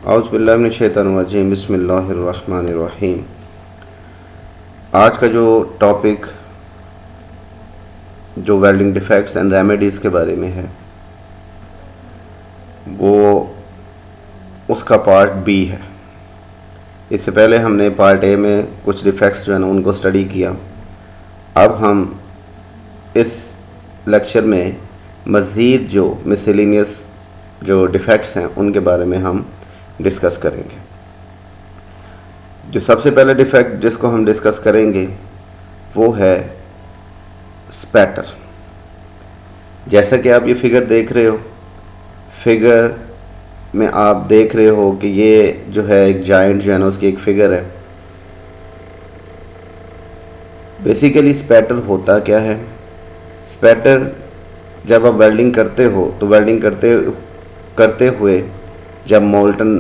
औज़ु बिल्लाहि मिनश शैतानिर रजीम बिस्मिल्लाहिर्रहमानिर्रहीम। आज का जो टॉपिक जो वेल्डिंग डिफेक्ट्स एंड रेमेडीज़ के बारे में है वो उसका पार्ट बी है। इससे पहले हमने पार्ट ए में कुछ डिफेक्ट्स जो है ना उनको स्टडी किया। अब हम इस लेक्चर में मज़ीद जो मिसलेनियस जो डिफेक्ट्स हैं उनके बारे में हम डिस्कस करेंगे। जो सबसे पहले डिफेक्ट जिसको हम डिस्कस करेंगे वो है स्पैटर। जैसा कि आप ये फिगर देख रहे हो, फिगर में आप देख रहे हो कि ये जो है एक जायंट जो है ना उसकी एक फिगर है। बेसिकली स्पैटर होता क्या है? स्पैटर जब आप वेल्डिंग करते हो तो वेल्डिंग करते हुए जब मोल्टन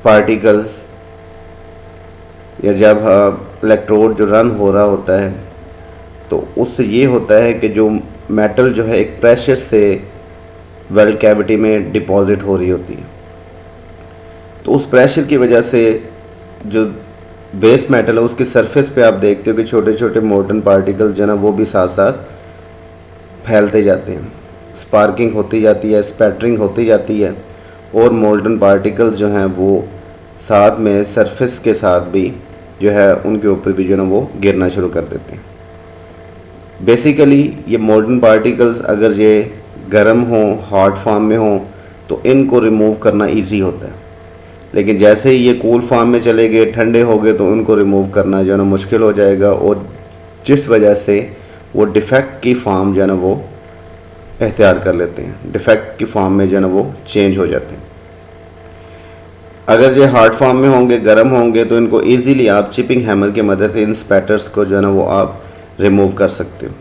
पार्टिकल्स या जब इलेक्ट्रोड जो रन हो रहा होता है तो उससे ये होता है कि जो मेटल जो है एक प्रेशर से वेल्ड कैविटी में डिपॉजिट हो रही होती है। तो उस प्रेशर की वजह से जो बेस मेटल है उसकी सरफेस पे आप देखते हो कि छोटे छोटे मोल्टन पार्टिकल्स जो है ना वो भी साथ साथ फैलते जाते हैं। स्पार्किंग होती जाती है, स्पैटरिंग होती जाती है और मोल्टन पार्टिकल्स जो हैं वो साथ में सरफेस के साथ भी जो है उनके ऊपर भी जो है ना वो गिरना शुरू कर देते हैं। बेसिकली ये मोल्टन पार्टिकल्स अगर ये गर्म हों, हॉट फॉर्म में हों तो इनको रिमूव करना इजी होता है, लेकिन जैसे ही ये कूल फॉर्म में चले गए, ठंडे हो गए तो उनको रिमूव करना जो है ना मुश्किल हो जाएगा और जिस वजह से वो डिफेक्ट की फॉर्म जो है ना वो एख्तियार कर लेते हैं। डिफेक्ट की फॉर्म में जो है ना वो चेंज हो जाते हैं। अगर ये हार्ड फॉर्म में होंगे, गर्म होंगे तो इनको इजीली आप चिपिंग हैमर की मदद से इन स्पैटर्स को जो है ना वो आप रिमूव कर सकते हो।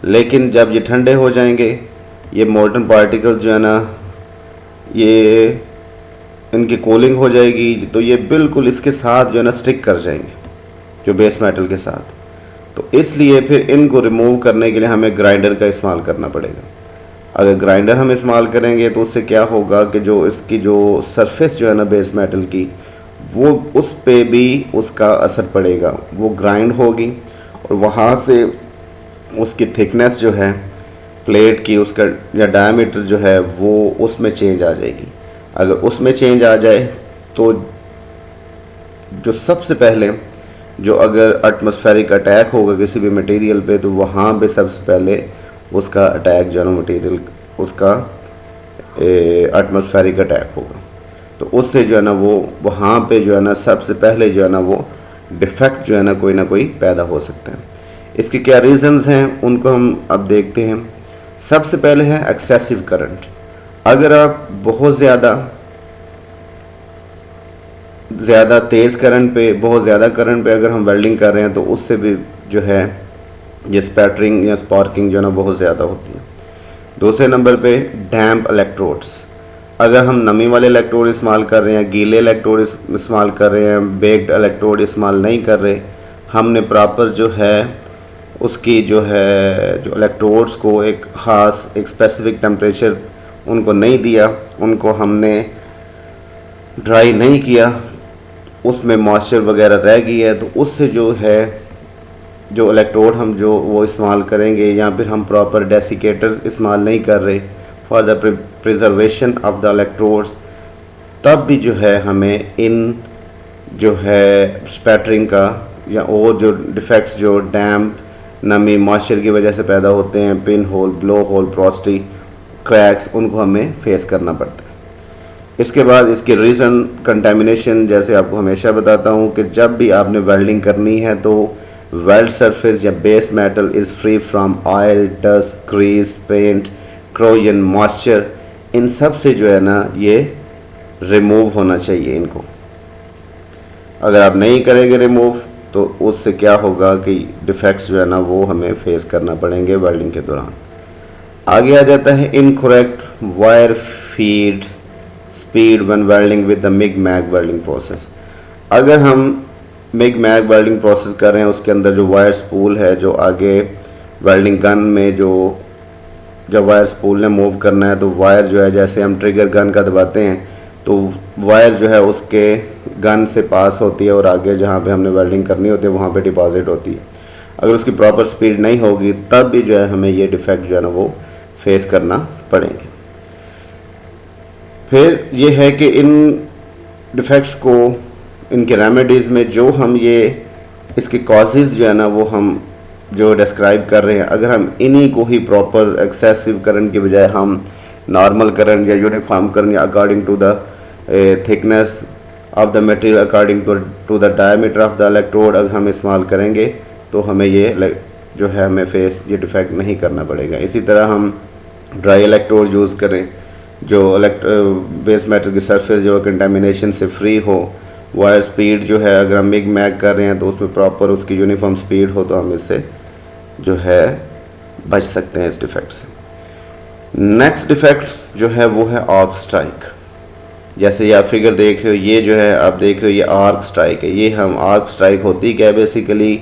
लेकिन जब ये ठंडे हो जाएंगे, ये मोल्टन पार्टिकल्स जो है ना ये इनकी कूलिंग हो जाएगी तो ये बिल्कुल इसके साथ जो है ना स्टिक कर जाएंगे जो बेस मेटल के साथ। तो इसलिए फिर इनको रिमूव करने के लिए हमें ग्राइंडर का इस्तेमाल करना पड़ेगा। अगर ग्राइंडर हम इस्तेमाल करेंगे तो उससे क्या होगा कि जो इसकी जो सरफेस जो है ना बेस मेटल की वो उस पे भी उसका असर पड़ेगा, वो ग्राइंड होगी और वहाँ से उसकी थिकनेस जो है प्लेट की उसका या डायमीटर जो है वो उसमें चेंज आ जाएगी। अगर उसमें चेंज आ जाए तो जो सबसे पहले जो अगर एटमॉस्फेरिक अटैक होगा किसी भी मटेरियल पे तो वहाँ पे सबसे पहले उसका अटैक जो है ना मटेरियल उसका एटमॉस्फेरिक अटैक होगा। तो उससे जो है ना वो वहाँ पे जो है ना सबसे पहले जो है ना वो डिफेक्ट जो है ना कोई पैदा हो सकता है। इसके क्या रीज़न्स हैं उनको हम अब देखते हैं। सबसे पहले है एक्सेसिव करंट। अगर आप बहुत ज़्यादा तेज़ करंट पे, बहुत ज़्यादा करंट पे अगर हम वेल्डिंग कर रहे हैं तो उससे भी जो है ये स्पैटरिंग या स्पार्किंग जो है ना बहुत ज़्यादा होती है। दूसरे नंबर पे डैम्प इलेक्ट्रोड्स। अगर हम नमी वाले इलेक्ट्रोड इस्तेमाल कर रहे हैं, गीले इलेक्ट्रोड इस्तेमाल कर रहे हैं, बेक्ड इलेक्ट्रोड इस्तेमाल नहीं कर रहे, हमने प्रॉपर जो है उसकी जो है जो इलेक्ट्रोड्स को एक ख़ास एक स्पेसिफिक टेम्परेचर उनको नहीं दिया, उनको हमने ड्राई नहीं किया, उसमें मॉइस्चर वगैरह रह गई है तो उससे जो है जो इलेक्ट्रोड हम जो वो इस्तेमाल करेंगे या फिर हम प्रॉपर डेसिकेटर्स इस्तेमाल नहीं कर रहे for the preservation of the electrodes, तब भी जो है हमें इन जो है स्पैटरिंग का या और जो डिफेक्ट्स जो डैम्प, नमी, मॉइस्चर की वजह से पैदा होते हैं, pin hole, blow hole, frosty, cracks, उनको हमें फेस करना पड़ता है। इसके बाद इसके रीज़न कंटेमिनेशन। जैसे आपको हमेशा बताता हूँ कि जब भी आपने वेल्डिंग करनी है तो वेल्ड सरफेस या base metal is free from oil, dust, grease, paint, corrosion, moisture, इन सब से जो है ना ये रिमूव होना चाहिए इनको। अगर आप नहीं करेंगे रिमूव तो उससे क्या होगा कि डिफेक्ट्स जो है ना वो हमें फेस करना पड़ेंगे वेल्डिंग के दौरान। आगे आ जाता है incorrect wire feed speed when welding with the MIG MAG welding process. अगर हम मिग मैग वेल्डिंग प्रोसेस कर रहे हैं उसके अंदर जो वायर स्पूल है जो आगे वेल्डिंग गन में जो जब वायर स्पूल ने मूव करना है तो वायर जो है, जैसे हम ट्रिगर गन का दबाते हैं तो वायर जो है उसके गन से पास होती है और आगे जहाँ पे हमने वेल्डिंग करनी होती है वहाँ पे डिपॉजिट होती है। अगर उसकी प्रॉपर स्पीड नहीं होगी तब भी जो है हमें ये डिफेक्ट जो है ना वो फेस करना पड़ेंगे। फिर ये है कि इन डिफेक्ट्स को, इनके रेमेडीज़ में जो हम ये इसके कॉजेज़ जो है ना वो हम जो डिस्क्राइब कर रहे हैं, अगर हम इन्हीं को ही प्रॉपर एक्सेसिव करंट की बजाय हम नॉर्मल करंट या यूनिफॉर्म करंट या according to the thickness of the material, according to the diameter of the electrode अगर हम इस्तेमाल करेंगे तो हमें ये जो है हमें फेस ये डिफेक्ट नहीं करना पड़ेगा। इसी तरह हम ड्राई इलेक्ट्रोड यूज़ करें जो बेस मेटल की सरफेस जो कंटामिनेशन से फ्री हो, वायर स्पीड जो है अगर हम मिग मैग कर रहे हैं तो उसमें प्रॉपर उसकी यूनिफॉर्म स्पीड हो तो हम इससे जो है बच सकते हैं इस डिफेक्ट से। नेक्स्ट डिफेक्ट जो है वो है आर्क स्ट्राइक। जैसे ये आप फिगर देख रहे हो, ये जो है आप देख रहे हो ये आर्क स्ट्राइक है। ये हम आर्क स्ट्राइक होती क्या है, बेसिकली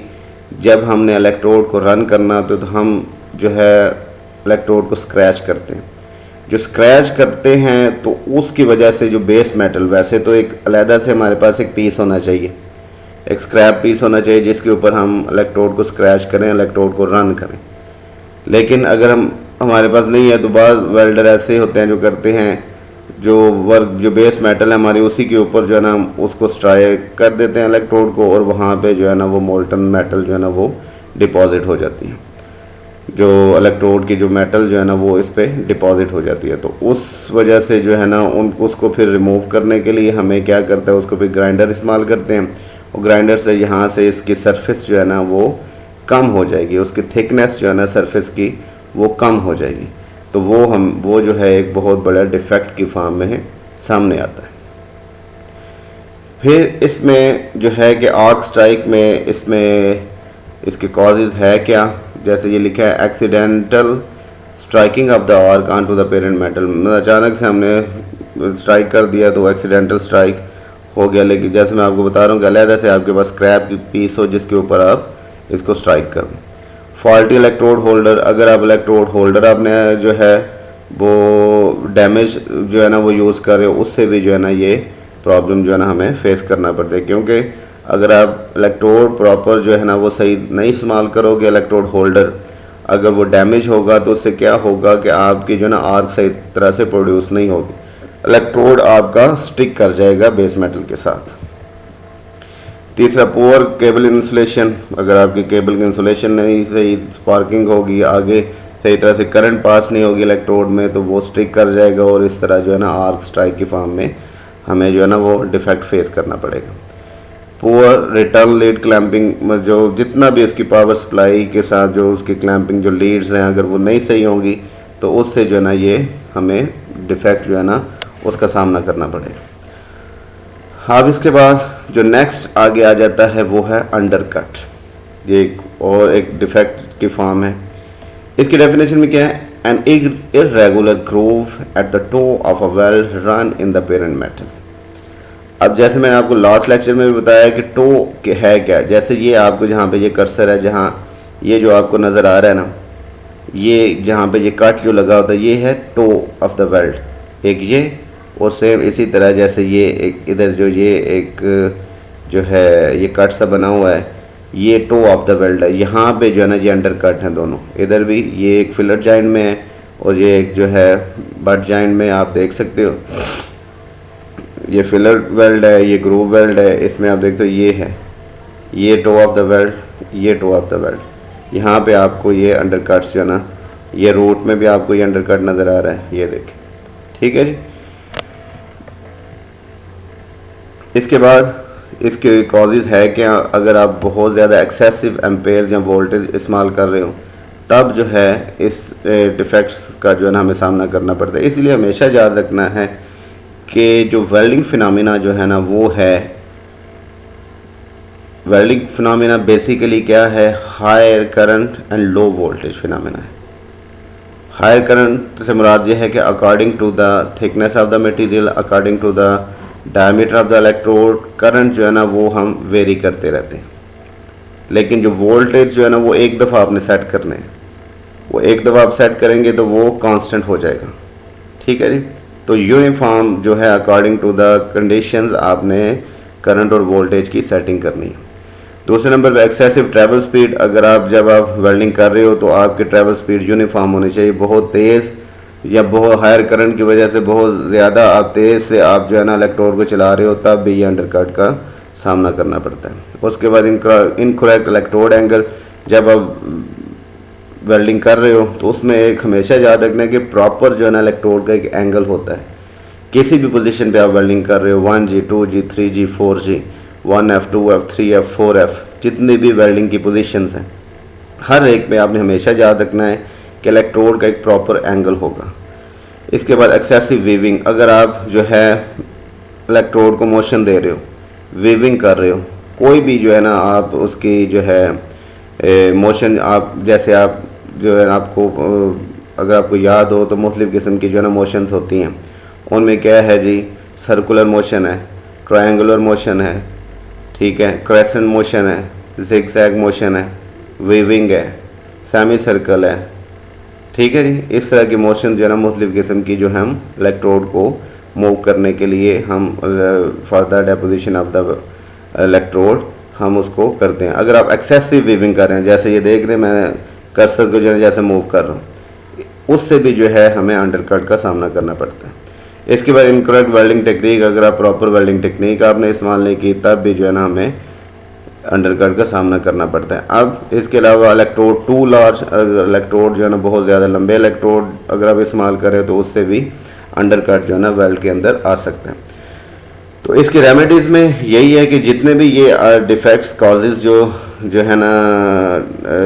जब हमने इलेक्ट्रोड को रन करना तो हम जो है इलेक्ट्रोड को स्क्रैच करते हैं। जो स्क्रैच करते हैं तो उसकी वजह से जो बेस मेटल, वैसे तो एक अलहदा से हमारे पास एक पीस होना चाहिए, एक स्क्रैप पीस होना चाहिए जिसके ऊपर हम इलेक्ट्रोड को स्क्रैच करें, इलेक्ट्रोड को रन करें। लेकिन अगर हमारे पास नहीं है तो बाज़ वेल्डर ऐसे होते हैं जो करते हैं जो बेस मेटल है हमारी उसी के ऊपर जो है ना उसको स्ट्राइक कर देते हैं इलेक्ट्रोड को और वहाँ पे जो है ना वो मोल्टन मेटल जो है ना वो डिपॉजिट हो जाती है। जो इलेक्ट्रोड की जो मेटल जो है ना वो इस पे डिपॉजिट हो जाती है। तो उस वजह से जो है ना उसको फिर रिमूव करने के लिए हमें क्या करता है, उसको फिर ग्राइंडर इस्तेमाल करते हैं और ग्राइंडर से यहाँ से इसकी सरफेस जो है ना वो कम हो जाएगी, उसकी थिकनेस जो है ना सरफेस की वो कम हो जाएगी। तो वो जो है एक बहुत बड़ा डिफेक्ट की फॉर्म में सामने आता है। फिर इसमें जो है कि आर्क स्ट्राइक में इसमें इसके कॉजेज है क्या, जैसे ये लिखा है accidental striking of the arc on to the parent metal. मतलब अचानक से हमने स्ट्राइक कर दिया तो एक्सीडेंटल स्ट्राइक हो गया। लेकिन जैसे मैं आपको बता रहा हूँ कि अलहदा से आपके पास स्क्रैप की पीस हो जिसके ऊपर आप इसको स्ट्राइक करो। फॉल्टी इलेक्ट्रोड होल्डर, अगर आप इलेक्ट्रोड होल्डर आपने जो है वो डैमेज जो है ना वो यूज़ कर रहे हो, उससे भी जो है ना ये प्रॉब्लम जो है ना हमें फेस करना पड़ता है। क्योंकि अगर आप इलेक्ट्रोड प्रॉपर जो है ना वो सही नहीं इस्तेमाल करोगे, इलेक्ट्रोड होल्डर अगर वो डैमेज होगा तो उससे क्या होगा कि आपकी जो है ना आर्क सही तरह से प्रोड्यूस नहीं होगी, इलेक्ट्रोड आपका स्टिक कर जाएगा बेस मेटल के साथ। तीसरा पुअर केबल इंसुलेशन, अगर आपकी केबल की इंसुलेशन नहीं सही, स्पार्किंग होगी, आगे सही तरह से करंट पास नहीं होगी इलेक्ट्रोड में तो वो स्टिक कर जाएगा और इस तरह जो है ना आर्क स्ट्राइक की फॉर्म में हमें जो है ना वो डिफेक्ट फेस करना पड़ेगा। पुअर रिटर्न लीड क्लैंपिंग, जो जितना भी उसकी पावर सप्लाई के साथ जो उसकी क्लैंपिंग जो लीड्स हैं अगर वो नहीं सही होंगी तो उससे जो है ना ये हमें डिफेक्ट जो है ना उसका सामना करना पड़ेगा। अब इसके बाद जो नेक्स्ट आगे आ जाता है वो है अंडरकट। ये एक डिफेक्ट की फॉर्म है। इसकी डेफिनेशन में क्या है, an irregular groove at the toe of a weld run in the parent metal. अब जैसे मैंने आपको लास्ट लेक्चर में भी बताया कि टो है क्या, जैसे ये आपको जहाँ पे ये कर्सर है, जहाँ ये जो आपको नज़र आ रहा है ना, ये जहाँ पे ये कट जो लगा होता है ये है टो ऑफ द वेल्ड, एक ये, और सेम इसी तरह जैसे ये एक इधर जो ये एक जो है ये कट सा बना हुआ है ये टो ऑफ द वेल्ड है। यहाँ पे जो है ना ये अंडर कट हैं दोनों, इधर भी ये एक फिलर जॉइंट में है और ये एक जो है बट जॉइंट में, आप देख सकते हो ये फिलर वेल्ड है, ये ग्रूव वेल्ड है। इसमें आप देखते हो ये है, ये टो ऑफ द वेल्ड, ये टो ऑफ द वेल्ड। यहाँ पे आपको ये अंडर कट्स जो है ना, ये रूट में भी आपको ये अंडर कट नज़र आ रहा है, ये देखें, ठीक है जी। इसके बाद इसके कॉजेज़ है कि अगर आप बहुत ज़्यादा एक्सेसिव एम्पेयर या वोल्टेज इस्तेमाल कर रहे हो तब जो है इस डिफेक्ट्स का जो है ना हमें सामना करना पड़ता है। इसलिए हमेशा याद रखना है कि जो वेल्डिंग फिनोमिना जो है ना वो है, वेल्डिंग फिनोमिना बेसिकली क्या है, higher current and low voltage phenomena है। हायर करंट से मुराद ये है कि according to the thickness of the material, according to the diameter of the electrode, current जो है ना वो हम वेरी करते रहते हैं। लेकिन जो वोल्टेज जो है ना वो एक दफ़ा आपने सेट करने हैं, वो एक दफ़ा आप सेट करेंगे तो वो कांस्टेंट हो जाएगा। ठीक है जी। तो यूनिफॉर्म जो है अकॉर्डिंग टू द कंडीशंस आपने करंट और वोल्टेज की सेटिंग करनी है। दूसरे नंबर पे एक्सेसिव ट्रैवल स्पीड, अगर आप जब आप वेल्डिंग कर रहे हो तो आपकी ट्रैवल स्पीड यूनिफॉर्म होनी चाहिए। बहुत तेज़ या बहुत हायर करंट की वजह से बहुत ज़्यादा आप तेज़ से आप जो है ना इलेक्ट्रोड को चला रहे हो, तब भी ये अंडरकट का सामना करना पड़ता है। उसके बाद इनकरेक्ट इलेक्ट्रोड एंगल, जब आप वेल्डिंग कर रहे हो तो उसमें एक हमेशा याद रखना है कि प्रॉपर जो है ना इलेक्ट्रोड का एक एंगल होता है। किसी भी पोजीशन पे आप वेल्डिंग कर रहे हो, 1G 2G 3G 4G 1F 2F 3F 4F, जितनी भी वेल्डिंग की पोजीशंस हैं, हर एक पे आपने हमेशा याद रखना है कि इलेक्ट्रोड का एक प्रॉपर एंगल होगा। इसके बाद एक्सेसिव वीविंग, अगर आप जो है इलेक्ट्रोड को मोशन दे रहे हो, वीविंग कर रहे हो, कोई भी जो है ना आप उसकी जो है मोशन, आप जैसे आप जो है आपको अगर आपको याद हो तो मुख्तलिफ़ किस्म की जो है ना मोशंस होती हैं। उनमें क्या है जी, सर्कुलर मोशन है, ट्रायंगुलर मोशन है, ठीक है, क्रेसेंट मोशन है, जिगजैग मोशन है, वीविंग है, सेमी सर्कल है। ठीक है जी। इस तरह की मोशन जो है ना मुख्तलिफ़ किस्म की जो हम इलेक्ट्रोड को मूव करने के लिए हम for the deposition of the electrode हम उसको करते हैं। अगर आप एक्सेसिव वीविंग कर रहे हैं, जैसे ये देख रहे हैं मैं कर्सर को जो है जैसे मूव कर रहा हूँ, उससे भी जो है हमें अंडरकट का सामना करना पड़ता है। इसके बाद इनकरेक्ट वेल्डिंग टेक्निक, अगर आप प्रॉपर वेल्डिंग टेक्निक आपने इस्तेमाल नहीं की तब भी जो है ना हमें अंडरकट का सामना करना पड़ता है। अब इसके अलावा इलेक्ट्रोड टू लार्ज, इलेक्ट्रोड जो है ना बहुत ज़्यादा लंबे इलेक्ट्रोड अगर आप इस्तेमाल करें तो उससे भी अंडरकट जो है ना वेल्ड के अंदर आ सकते हैं। तो इसकी रेमेडीज़ में यही है कि जितने भी ये डिफेक्ट्स कॉजेज़ जो है ना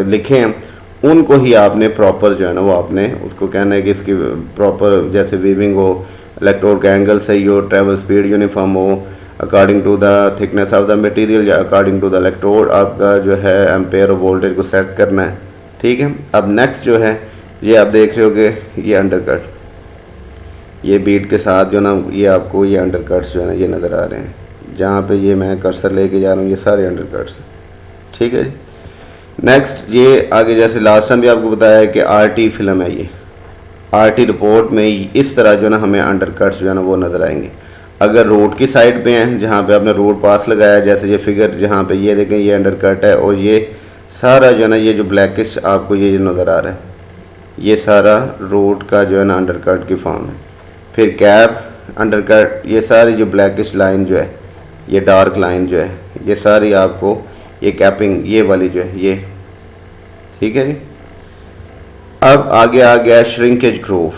लिखे हैं, उनको ही आपने प्रॉपर जो है ना वो आपने उसको कहना है कि इसकी प्रॉपर जैसे वीविंग हो, इलेक्ट्रोड का एंगल सही हो, ट्रैवल स्पीड यूनिफॉर्म हो, according to the thickness of the material या अकॉर्डिंग टू द इलेक्ट्रोड आपका जो है एम्पेयर और वोल्टेज को सेट करना है। ठीक है। अब नेक्स्ट जो है ये आप देख रहे हो कि ये अंडरकट, ये बीट के साथ जो ना ये आपको ये अंडरकट्स जो है ना ये नज़र आ रहे हैं, जहाँ पे ये मैं कर्सर लेके जा रहा हूँ, ये सारे अंडरकट्स हैं। ठीक है जी। नेक्स्ट ये आगे जैसे लास्ट टाइम भी आपको बताया है कि RT फिल्म है, ये RT रिपोर्ट में इस तरह जो ना हमें अंडरकट्स जो है ना वो नज़र आएंगे। अगर रोड की साइड पे हैं जहाँ पे आपने रोड पास लगाया, जैसे ये फिगर जहाँ पे ये देखें ये अंडरकट है, और ये सारा जो है ना ये जो ब्लैकिश आपको ये जो नज़र आ रहा है, ये सारा रोड का जो है ना अंडरकट की फॉर्म है। फिर कैप अंडरकट, ये सारी जो ब्लैकिश लाइन जो है, ये डार्क लाइन जो है, ये सारी आपको ये कैपिंग ये वाली जो है ये। ठीक है जी। अब आगे आ गया श्रिंकेज ग्रूव।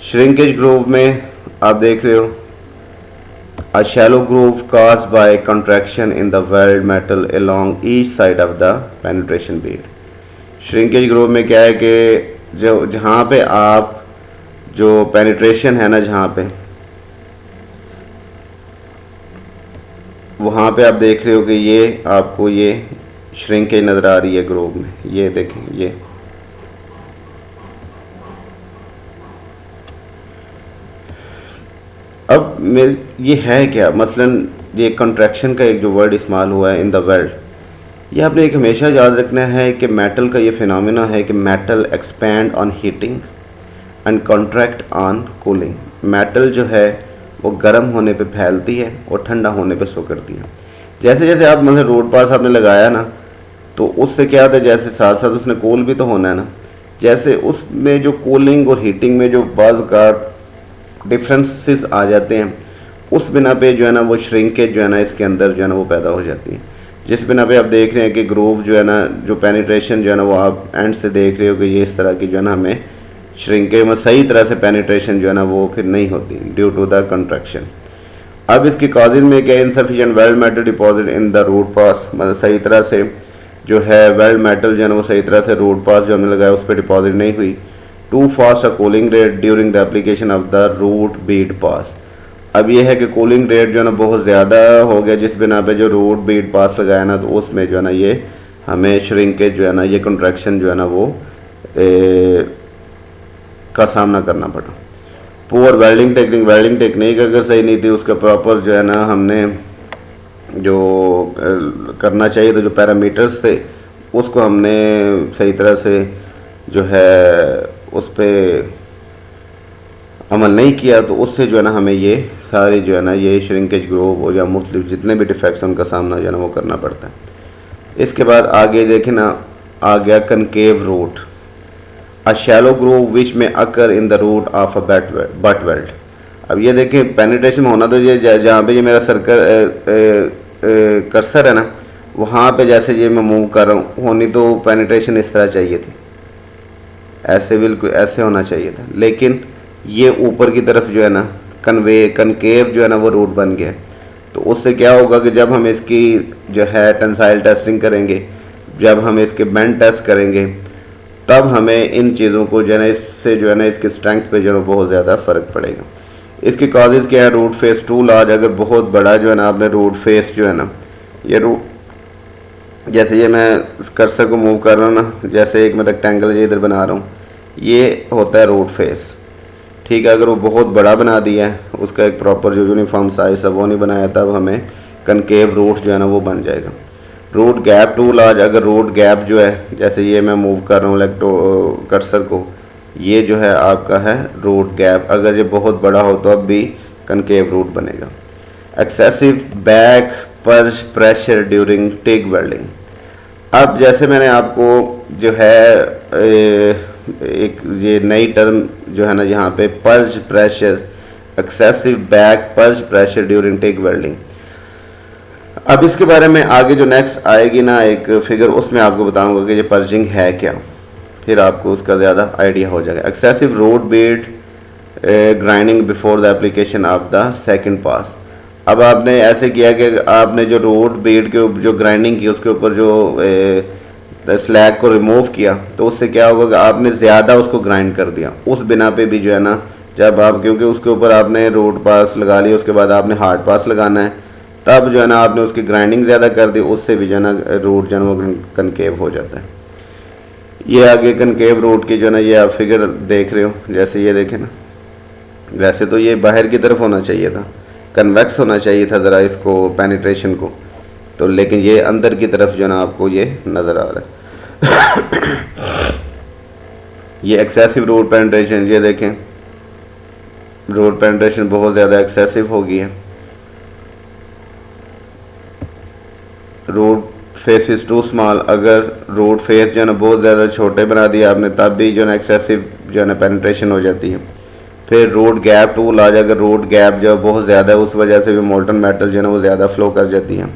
श्रिंकेज ग्रूव में आप देख रहे हो a shallow groove caused by contraction in the weld metal along each side of the penetration bead। Shrinkage groove में क्या है कि जो जहाँ पे आप जो पेनिट्रेशन है ना, जहाँ पे वहाँ पे आप देख रहे हो कि ये आपको ये श्रिंकेज नज़र आ रही है ग्रूव में, ये देखें ये। अब ये है क्या, मसलन ये कंट्रैक्शन का एक जो वर्ड इस्तेमाल हुआ है इन द वेल्ड, ये आपने एक हमेशा याद रखना है कि मेटल का ये फिनोमिना है कि metal expand on heating and contract on cooling. Metal जो है वो गर्म होने पे फैलती है और ठंडा होने पे सिकुड़ती है। जैसे जैसे आप मतलब रोड पास आपने लगाया ना, तो उससे क्या होता है, जैसे साथ साथ उसने कूल भी तो होना है ना, जैसे उसमें जो कूलिंग और हीटिंग में जो बाज़ का डिफरेंसेस आ जाते हैं, उस बिना पे जो है ना वो श्रिंकेज जो है ना इसके अंदर जो है ना वो पैदा हो जाती है। जिस बिना पे आप देख रहे हैं कि ग्रूव जो है ना, जो पेनिट्रेशन जो है ना वो आप एंड से देख रहे हो कि ये इस तरह की जो है ना हमें श्रिंकेज में सही तरह से पेनिट्रेशन जो है ना वो फिर नहीं होती ड्यू टू द कंट्रैक्शन। अब इसकी काजिज में क्या, insufficient weld metal deposit in the root pass, मतलब सही तरह से जो है वेल्ड मेटल जो है ना वो सही तरह से रूट पास जो हमने लगाया उस पर डिपॉजिट नहीं हुई। Too fast a cooling rate during the application of the root bead pass. अब ये है कि कूलिंग रेट जो है ना बहुत ज़्यादा हो गया, जिस बिना पे जो रूट बीड पास लगाया ना, तो उसमें जो है ना ये हमें श्रिंकेज जो है ना ये कंट्रैक्शन जो है ना वो का सामना करना पड़ा। पुअर वेल्डिंग टेक्निक अगर सही नहीं थी, उसका प्रॉपर जो है ना हमने जो करना चाहिए तो जो पैरामीटर्स थे उसको हमने सही तरह से जो है उस पर अमल नहीं किया तो उससे जो है ना हमें ये सारी जो है ना ये श्रिंकेज ग्रोव या मुख्तलिफ जितने भी डिफेक्ट्स उनका सामना जो है ना वो करना पड़ता है। इसके बाद आगे देखें ना, आ गया concave root, a shallow groove which में occur in the root of a butt weld. अब ये देखें पेनिट्रेशन होना तो ये जहाँ पे ये मेरा सर्कल कर्सर है ना, वहाँ पे जैसे ये मैं मूव कर रहा हूँ, होनी तो पेनिट्रेशन इस तरह चाहिए थी, ऐसे बिल्कुल ऐसे होना चाहिए था, लेकिन ये ऊपर की तरफ जो है ना कनकेव जो है ना वो रूट बन गया। तो उससे क्या होगा कि जब हम इसकी जो है टेंसाइल टेस्टिंग करेंगे, जब हम इसके बेंड टेस्ट करेंगे, तब हमें इन चीज़ों को जो है ना इससे जो है ना इसकी स्ट्रेंथ पे जो है बहुत ज़्यादा फ़र्क पड़ेगा। इसकी कॉजेज़ क्या है? रूट फेस टू लार्ज, अगर बहुत बड़ा जो है ना आपने रूट फेस जो है ना ये रूट, जैसे ये मैं कर्सर को मूव कर रहा हूँ ना, जैसे एक मैं रेक्टेंगल ये इधर बना रहा हूँ, ये होता है रूट फेस, ठीक है। अगर वो बहुत बड़ा बना दिया है, उसका एक प्रॉपर जो यूनिफॉर्म साइज है वो नहीं बनाया, तब हमें कनकेव रूट जो है ना वो बन जाएगा। रूट गैप टू लार्ज, अगर रूट गैप जो है, जैसे ये मैं मूव कर रहा हूँ कर्सर को, ये जो है आपका है रूट गैप, अगर ये बहुत बड़ा हो तो अब भी कनकेव रूट बनेगा। Excessive back purge pressure during TIG welding. अब जैसे मैंने आपको जो है एक ये नई टर्म जो है ना यहाँ पे purge pressure, excessive back purge pressure during TIG welding. अब इसके बारे में आगे जो नेक्स्ट आएगी ना एक फिगर, उसमें आपको बताऊंगा कि ये पर्जिंग है क्या, फिर आपको उसका ज़्यादा आइडिया हो जाएगा। Excessive root bead grinding before the application of the second pass. अब आपने ऐसे किया कि आपने जो रोड बीट के जो ग्राइंडिंग की उसके ऊपर जो स्लैग को रिमूव किया, तो उससे क्या होगा कि आपने ज़्यादा उसको ग्राइंड कर दिया। उस बिना पे भी जो है ना, जब आप क्योंकि उसके ऊपर आपने रोड पास लगा लिया, उसके बाद आपने हार्ड पास लगाना है, तब जो है ना आपने उसकी ग्राइंडिंग ज़्यादा कर दी, उससे भी जो है ना रूट जो है वो कनकेव हो जाता है। ये आगे कनकेव रूट की जो है ना ये आप फिगर देख रहे हो, जैसे ये देखें ना, वैसे तो ये बाहर की तरफ होना चाहिए था, कन्वेक्स होना चाहिए था ज़रा इसको पेनिट्रेशन को, तो लेकिन ये अंदर की तरफ जो है ना आपको ये नज़र आ रहा है। ये एक्सेसिव रूट पेनिट्रेशन, ये देखें रूट पेनिट्रेशन बहुत ज़्यादा एक्सेसिव हो गई है। Root face is too small, अगर रूट फेस जो है ना बहुत ज़्यादा छोटे बना दिया आपने, तब भी जो है ना एक्सेसिव जो है ना पेनिट्रेशन हो जाती है। फिर रूट गैप टू लार्ज, अगर रूट गैप जो बहुत ज़्यादा है, उस वजह से भी मोल्टन मेटल जो है ना वो ज़्यादा फ्लो कर जाती है।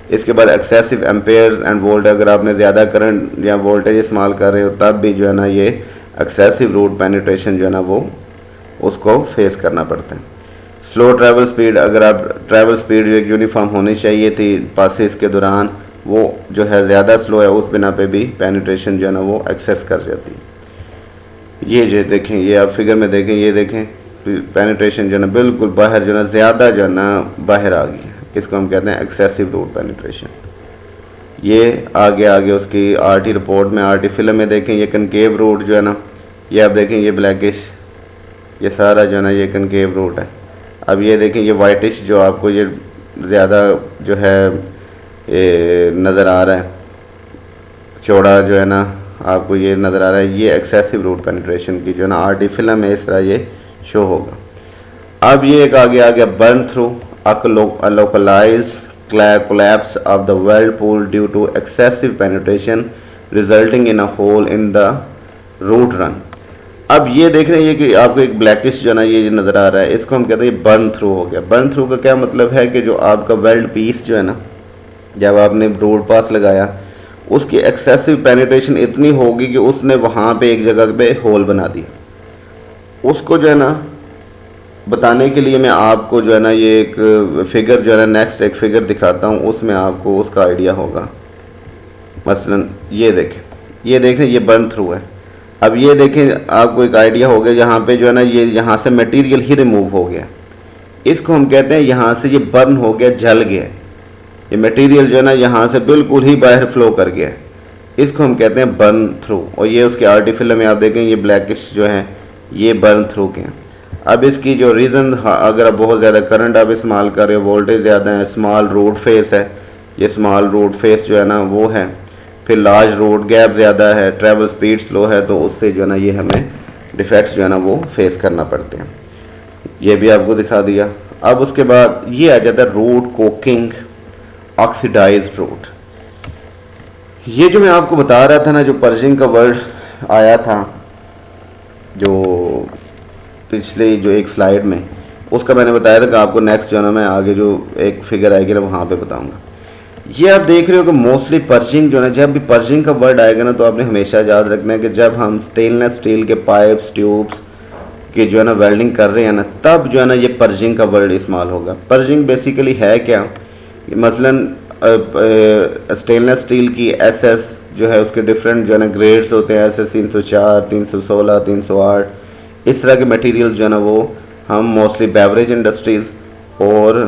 इसके बाद एक्सेसिव एम्पेयर्स एंड वोल्ट, अगर आपने ज़्यादा करंट या वोल्टेज इस्तेमाल कर रहे हो, तब भी जो है ना ये एक्सेसिव रूट पेनिट्रेशन जो है ना वो उसको फेस करना पड़ता है। स्लो ट्रैवल स्पीड, अगर आप ट्रैवल स्पीड जो एक यूनिफॉर्म होनी चाहिए थी पासेस के दौरान, वो जो है ज़्यादा स्लो है, उस बिना पे भी पेनिट्रेशन जो है ना वो एक्सेस कर जाती है। ये जो देखें, ये आप फिगर में देखें, ये देखें पेनिट्रेशन जो है ना बिल्कुल बाहर जो है ना ज़्यादा जो है ना बाहर आ गई है, इसको हम कहते हैं एक्सेसिव रूट पेनिट्रेशन। ये आगे उसकी आरटी रिपोर्ट में, आरटी फिल्म में देखें, ये कनकेव रूट जो है ना, ये आप देखें ये ब्लैकिश, ये सारा जो है ना ये कनकेव रूट है। अब ये देखें ये वाइटिश जो आपको ये ज़्यादा जो है ये नज़र आ रहा है, चौड़ा जो है ना आपको ये नज़र आ रहा है, ये एक्सेसिव रूट पेनिट्रेशन की जो है ना आरटी फिल्म में इस तरह ये शो होगा। अब ये एक आगे आ गया burn through, a localized collapse of the whirlpool due to excessive penetration resulting in a hole in the root run। अब ये देख रहे हैं ये कि आपको एक ब्लैकिश जो है ना ये नज़र आ रहा है, इसको हम कहते हैं बर्न थ्रू हो गया। बर्न थ्रू का क्या मतलब है कि जो आपका वेल्ड पीस जो है ना, जब आपने रोड पास लगाया, उसकी एक्सेसिव पेनिट्रेशन इतनी होगी कि उसने वहाँ पे एक जगह पे होल बना दिया। उसको जो है ना बताने के लिए मैं आपको जो है ना ये एक फिगर जो है ना नेक्स्ट एक फिगर दिखाता हूँ, उसमें आपको उसका आइडिया होगा। मसलन ये देखें ये बर्न थ्रू है। अब ये देखें आपको एक आइडिया हो गया, यहाँ पे जो है ना ये यहाँ से मटेरियल ही रिमूव हो गया, इसको हम कहते हैं यहाँ से ये बर्न हो गया, जल गया, ये मटेरियल जो है ना यहाँ से बिल्कुल ही बाहर फ्लो कर गया, इसको हम कहते हैं बर्न थ्रू। और ये उसके आरटी फिल्म में आप देखें ये ब्लैकिश जो है ये बर्न थ्रू के हैं। अब इसकी जो रीज़न, अगर आप बहुत ज़्यादा करंट आप इस्तेमाल कर रहे हो, वोल्टेज ज़्यादा है, स्मॉल रूट फेस है, ये स्मॉल रूट फेस जो है ना वो है, फिर लार्ज रोड गैप ज़्यादा है, ट्रैवल स्पीड स्लो है, तो उससे जो है ना ये हमें डिफेक्ट्स जो है ना वो फेस करना पड़ते हैं। ये भी आपको दिखा दिया। अब उसके बाद ये आ जाता है रोड कोकिंग, ऑक्सीडाइज्ड रोड। ये जो मैं आपको बता रहा था ना, जो पर्जिंग का वर्ड आया था जो पिछले जो एक स्लाइड में, उसका मैंने बताया था कि आपको नेक्स्ट जो है ना मैं आगे जो एक फिगर आएगी ना वहाँ पे बताऊंगा। ये आप देख रहे हो कि मोस्टली पर्जिंग जो है ना, जब भी पर्जिंग का वर्ड आएगा ना तो आपने हमेशा याद रखना है कि जब हम स्टेनलेस स्टील के पाइप्स ट्यूब्स के जो है ना वेल्डिंग कर रहे हैं ना, तब जो है ना ये पर्जिंग का वर्ड इस्तेमाल होगा। पर्जिंग बेसिकली है क्या, मसलन स्टेनलेस स्टील की एसएस जो है उसके डिफरेंट जो है ना ग्रेड्स होते हैं, एसएस 304, 316, 308, इस तरह के मटेरियल्स जो है ना वो हम मोस्टली बेवरेज इंडस्ट्रीज़ और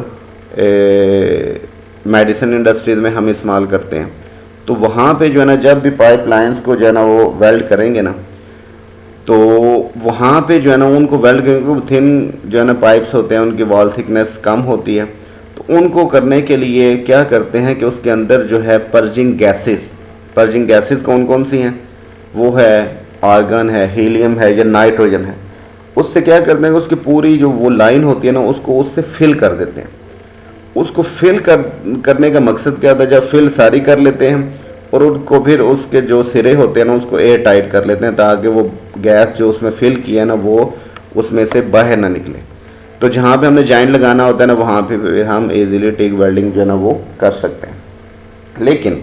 मेडिसिन इंडस्ट्रीज़ में हम इस्तेमाल करते हैं। तो वहाँ पे जो है ना जब भी पाइपलाइंस को जो है ना वो वेल्ड करेंगे ना, तो वहाँ पे जो है ना उनको वेल्ड करेंगे, थिन जो है ना पाइप्स होते हैं उनकी वॉल थिकनेस कम होती है, तो उनको करने के लिए क्या करते हैं कि उसके अंदर जो है पर्जिंग गैसेस कौन कौन सी हैं, वो है आर्गन है, हीलियम है या नाइट्रोजन है। उससे क्या करते हैं कि उसकी पूरी जो वो लाइन होती है ना उसको उससे फिल कर देते हैं। उसको फिल करने का मकसद क्या होता है, जब फिल सारी कर लेते हैं और उनको फिर उसके जो सिरे होते हैं ना उसको एयर टाइट कर लेते हैं, ताकि वो गैस जो उसमें फिल किया ना वो उसमें से बाहर ना निकले। तो जहाँ पे हमने जॉइंट लगाना होता है ना वहाँ पे फिर हम इजीली टिक वेल्डिंग जो है ना वो कर सकते हैं। लेकिन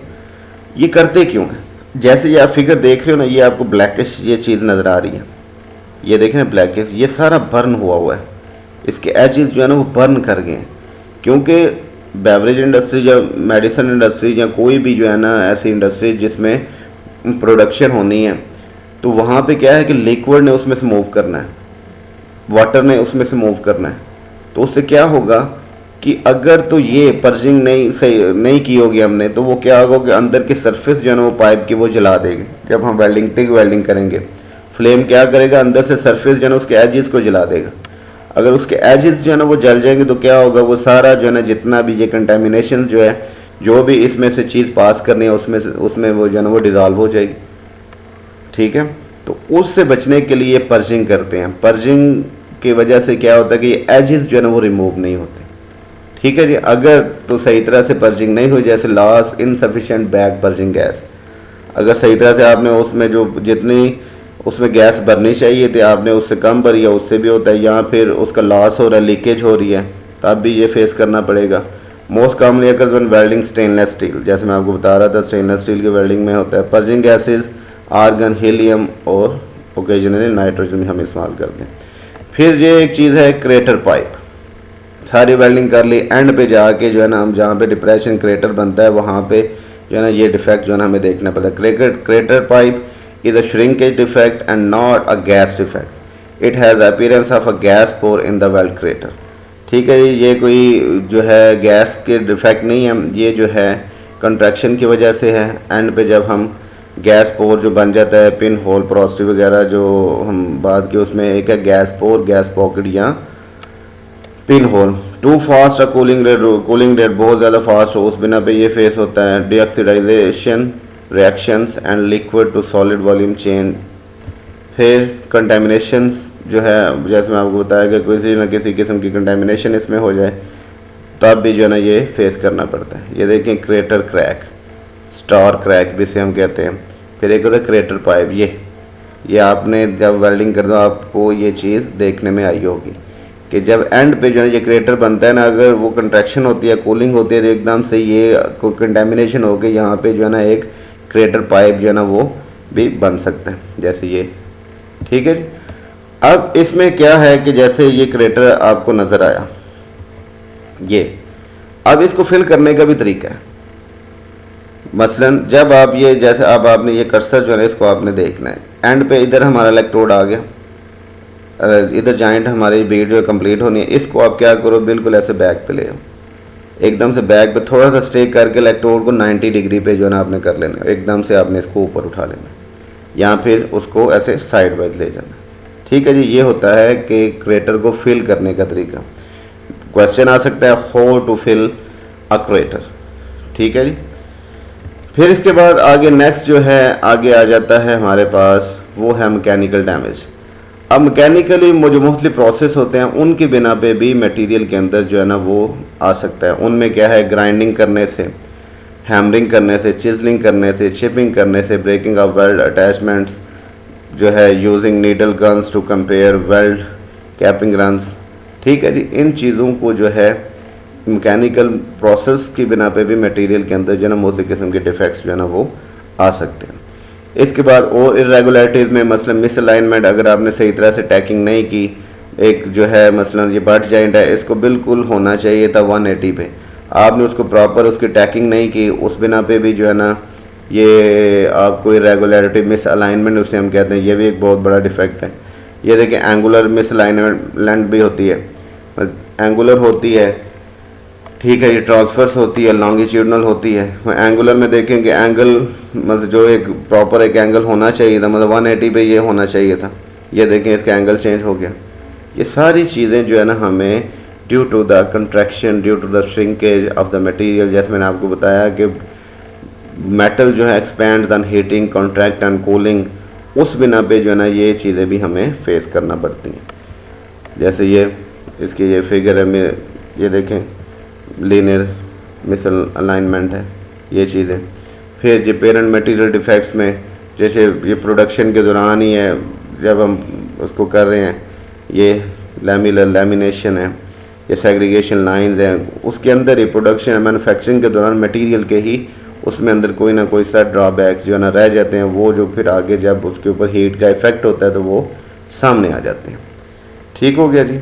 ये करते क्यों हैं? जैसे ये आप फिगर देख रहे हो ना, ये आपको ब्लैकिश ये चीज़ नज़र आ रही है, ये देखें ना ब्लैकिश, ये सारा बर्न हुआ है, इसके एजेस जो है ना वो बर्न कर गए हैं। क्योंकि बेवरेज इंडस्ट्री या मेडिसिन इंडस्ट्री या कोई भी जो है ना ऐसी इंडस्ट्री जिसमें प्रोडक्शन होनी है, तो वहाँ पे क्या है कि लिक्विड ने उसमें से मूव करना है, वाटर ने उसमें से मूव करना है। तो उससे क्या होगा कि अगर तो ये पर्जिंग नहीं की होगी हमने, तो वो क्या होगा कि अंदर की सरफेस जो है ना वो पाइप की वो जला देगी। जब हम टिक वेल्डिंग करेंगे, फ्लेम क्या करेगा, अंदर से सरफेस जो है ना उसके एजेस को जला देगा। अगर उसके एजेस जो है ना वो जल जाएंगे तो क्या होगा, वो सारा जो है ना जितना भी ये कंटेमिनेशन जो है, जो भी इसमें से चीज़ पास करनी है उसमें वो जो है ना वो डिज़ोल्व हो जाएगी। ठीक है, तो उससे बचने के लिए पर्जिंग करते हैं। पर्जिंग की वजह से क्या होता है कि एजेस जो है ना वो रिमूव नहीं होते। ठीक है जी, अगर तो सही तरह से पर्जिंग नहीं हुई, जैसे loss insufficient back purging gas, अगर सही तरह से आपने उसमें जो जितनी उसमें गैस भरनी चाहिए थी आपने उससे कम भरी है, उससे भी होता है, या फिर उसका लॉस हो रहा है, लीकेज हो रही है, तब भी ये फेस करना पड़ेगा। मोस्ट कॉमनली अगर वन वेल्डिंग स्टेनलेस स्टील, जैसे मैं आपको बता रहा था स्टेनलेस स्टील के वेल्डिंग में होता है पर्जिंग गैसेज, आर्गन, हीलियम और ओकेजनली नाइट्रोजन भी हम इस्तेमाल करते हैं। फिर ये एक चीज़ है क्रेटर पाइप। सारी वेल्डिंग कर ली, एंड पे जाके जो है ना हम जहाँ पे डिप्रेशन क्रेटर बनता है वहाँ पे जो है ना ये डिफेक्ट जो है ना हमें देखना पड़ता है। Crater pipe is a shrinkage defect and not a gas defect. It has appearance of a gas pore in the weld crater. ठीक है, ये कोई जो है गैस के डिफेक्ट नहीं है, ये जो है कंट्रैक्शन की वजह से है। एंड पे जब हम गैस पोर जो बन जाता है, पिन होल प्रोस्टी वगैरह जो हम बात की, उसमें एक है गैस पोर, गैस पॉकेट या pin hole. Too fast cooling rate बहुत ज़्यादा फास्ट हो, उस बिना पे ये फेस होता है। Deoxidization reactions and liquid to solid volume change. फिर कंटेमिनेशंस जो है, जैसे मैं आपको बताया कि किसी न किसी किस्म की कंटेमिनेशन इसमें हो जाए तब भी जो है ना ये फेस करना पड़ता है। ये देखें क्रेटर क्रैक, स्टार क्रैक भी से हम कहते हैं। फिर एक होता है क्रेटर पाइप। ये आपने जब वेल्डिंग कर दो आपको ये चीज़ देखने में आई होगी कि जब एंड पे जो है ये क्रेटर बनता है ना, अगर वो कंट्रैक्शन होती है, कूलिंग होती है, तो एकदम से ये कोई कंटेमिनेशन हो के यहाँ पे जो है ना एक क्रेटर पाइप जो है ना वो भी बन सकता है, जैसे ये। ठीक है, अब इसमें क्या है कि जैसे ये क्रेटर आपको नज़र आया, ये अब इसको फिल करने का भी तरीका है। मसलन जब आप ये जैसे अब आपने ये कर्सर जो है इसको आपने देखना है, एंड पे इधर हमारा इलेक्ट्रोड आ गया, इधर जॉइंट हमारी बीट जो कंप्लीट होनी है, इसको आप क्या करो, बिल्कुल ऐसे बैक पे ले आओ, एकदम से बैक पे थोड़ा सा स्टे करके इलेक्ट्रोड को 90 डिग्री पे जो है ना आपने कर लेना है। एकदम से आपने इसको ऊपर उठा लेना या फिर उसको ऐसे साइड वाइज ले जाना। ठीक है जी, ये होता है कि क्रेटर को फिल करने का तरीका। क्वेश्चन आ सकता है how to fill a crater. ठीक है जी, फिर इसके बाद आगे नेक्स्ट जो है आगे आ जाता है हमारे पास, वो है मैकेनिकल डैमेज। अब मैकेनिकली जो मुख्तलिफ प्रोसेस होते हैं उनकी बिना पे भी मटेरियल के अंदर जो है ना वो आ सकता है। उनमें क्या है, ग्राइंडिंग करने से, हैमरिंग करने से, चिजलिंग करने से, चिपिंग करने से, ब्रेकिंग ऑफ वेल्ड अटैचमेंट्स जो है, using needle guns to compare weld capping runs. ठीक है जी, इन चीज़ों को जो है मैकेनिकल प्रोसेस की बिना पे भी मटेरियल के अंदर जो है ना मुख्तलिफ किस्म के डिफेक्ट्स जो है ना वो आ सकते हैं। इसके बाद और इरेगुलरिटीज़ में मसलन मिसअलाइनमेंट, अगर आपने सही तरह से टैकिंग नहीं की, एक जो है मसलन ये बट जॉइंट है, इसको बिल्कुल होना चाहिए था 180 पे, आपने उसको प्रॉपर उसकी टैकिंग नहीं की, उस बिना पे भी जो है ना ये आपको इरेगुलरिटी मिसअलाइनमेंट उसे हम कहते हैं, ये भी एक बहुत बड़ा डिफेक्ट है। ये देखिए एंगुलर मिसअलाइनमेंट भी होती है, एंगुलर होती है, ठीक है, ये ट्रांसफर्स होती है, लॉन्गिट्यूडनल होती है। एंगुलर में देखेंगे एंगल मतलब जो एक प्रॉपर एक एंगल होना चाहिए था, मतलब 180 पे ये होना चाहिए था, ये देखें इसका एंगल चेंज हो गया। ये सारी चीज़ें जो है ना हमें due to the contraction, due to the shrinkage of the material, जैसे मैंने आपको बताया कि मेटल जो है expand on heating, contract and cooling, उस बिना पे जो है ना ये चीज़ें भी हमें फेस करना पड़ती हैं। जैसे ये इसकी ये फिगर है में, ये देखें लीनियर मिसल अलाइनमेंट है, ये चीज़ें। फिर ये पेरेंट मटेरियल डिफेक्ट्स में, जैसे ये प्रोडक्शन के दौरान ही है, जब हम उसको कर रहे हैं, ये लैमिलर लैमिनेशन है, ये सेग्रीगेशन लाइंस हैं, उसके अंदर ही प्रोडक्शन मैन्युफैक्चरिंग के दौरान मटेरियल के ही उसमें अंदर कोई ना कोई सा ड्रॉबैक्स जो है ना रह जाते हैं, वो जो फिर आगे जब उसके ऊपर हीट का इफेक्ट होता है तो वो सामने आ जाते हैं। ठीक हो गया जी।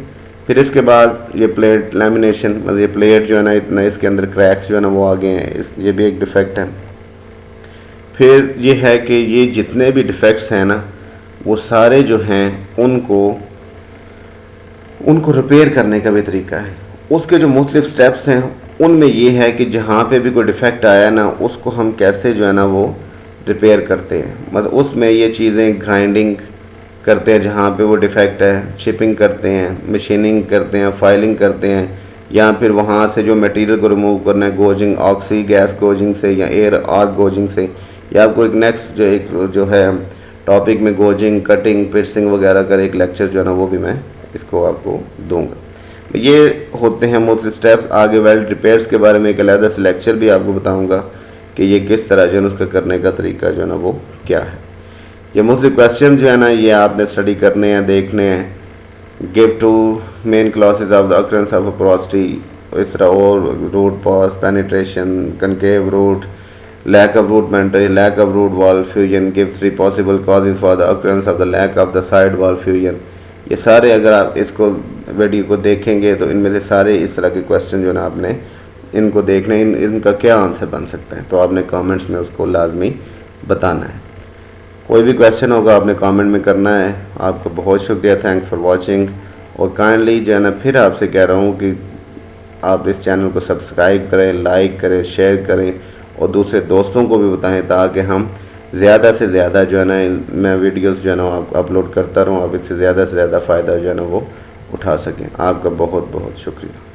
फिर इसके बाद ये प्लेट लैमिनेशन, मतलब ये प्लेट जो है ना इतना इसके अंदर क्रैक्स जो है ना वो आ गए हैं, ये भी एक डिफेक्ट है। फिर ये है कि ये जितने भी डिफेक्ट्स हैं ना वो सारे जो हैं उनको रिपेयर करने का भी तरीका है। उसके जो मुख्तलिफ स्टेप्स हैं उनमें ये है कि जहाँ पे भी कोई डिफेक्ट आया ना उसको हम कैसे जो है ना वो रिपेयर करते हैं। मतलब उसमें ये चीज़ें ग्राइंडिंग करते हैं जहाँ पे वो डिफेक्ट है, शिपिंग करते हैं, मशीनिंग करते हैं, फाइलिंग करते हैं, या फिर वहाँ से जो मटेरियल को रिमूव करना है गोजिंग, ऑक्सी गैस गोजिंग से या एयर आर्क गोजिंग से, या आपको एक नेक्स्ट जो है टॉपिक में गोजिंग, कटिंग, पिर्सिंग वगैरह का एक लेक्चर जो है ना वो भी मैं इसको आपको दूंगा। ये होते हैं मुख्तलिफ स्टेप्स। आगे वेल्ड रिपेयर्स के बारे में एक अलग से लेक्चर भी आपको बताऊंगा कि ये किस तरह जो है उसका करने का तरीका जो है ना वो क्या है। ये मुख्तलिफ क्वेश्चन जो है ना ये आपने स्टडी करने हैं, देखने हैं। Give two main classes of the occurrence of a porosity, इस तरह और root pass, penetration, concave root, lack of root memory, lack of root wall fusion, give 3 possible causes for the occurrence of the lack of the side wall fusion। ये सारे अगर आप इसको video को देखेंगे तो इनमें से सारे इस तरह के क्वेश्चन जो ना आपने इनको देखने, इनका क्या आंसर बन सकता है, तो आपने कमेंट्स में उसको लाजमी बताना है। कोई भी क्वेश्चन होगा आपने कमेंट में करना है। आपको बहुत शुक्रिया, थैंक्स फॉर वाचिंग। और काइंडली जो है ना फिर आपसे कह रहा हूँ कि आप इस चैनल को सब्सक्राइब करें, लाइक करें, शेयर करें और दूसरे दोस्तों को भी बताएं, ताकि हम ज़्यादा से ज़्यादा जो है ना मैं वीडियोस जो है ना अपलोड करता रहूँ, आप इससे ज़्यादा से ज़्यादा फ़ायदा जो है ना वो उठा सकें। आपका बहुत बहुत शुक्रिया।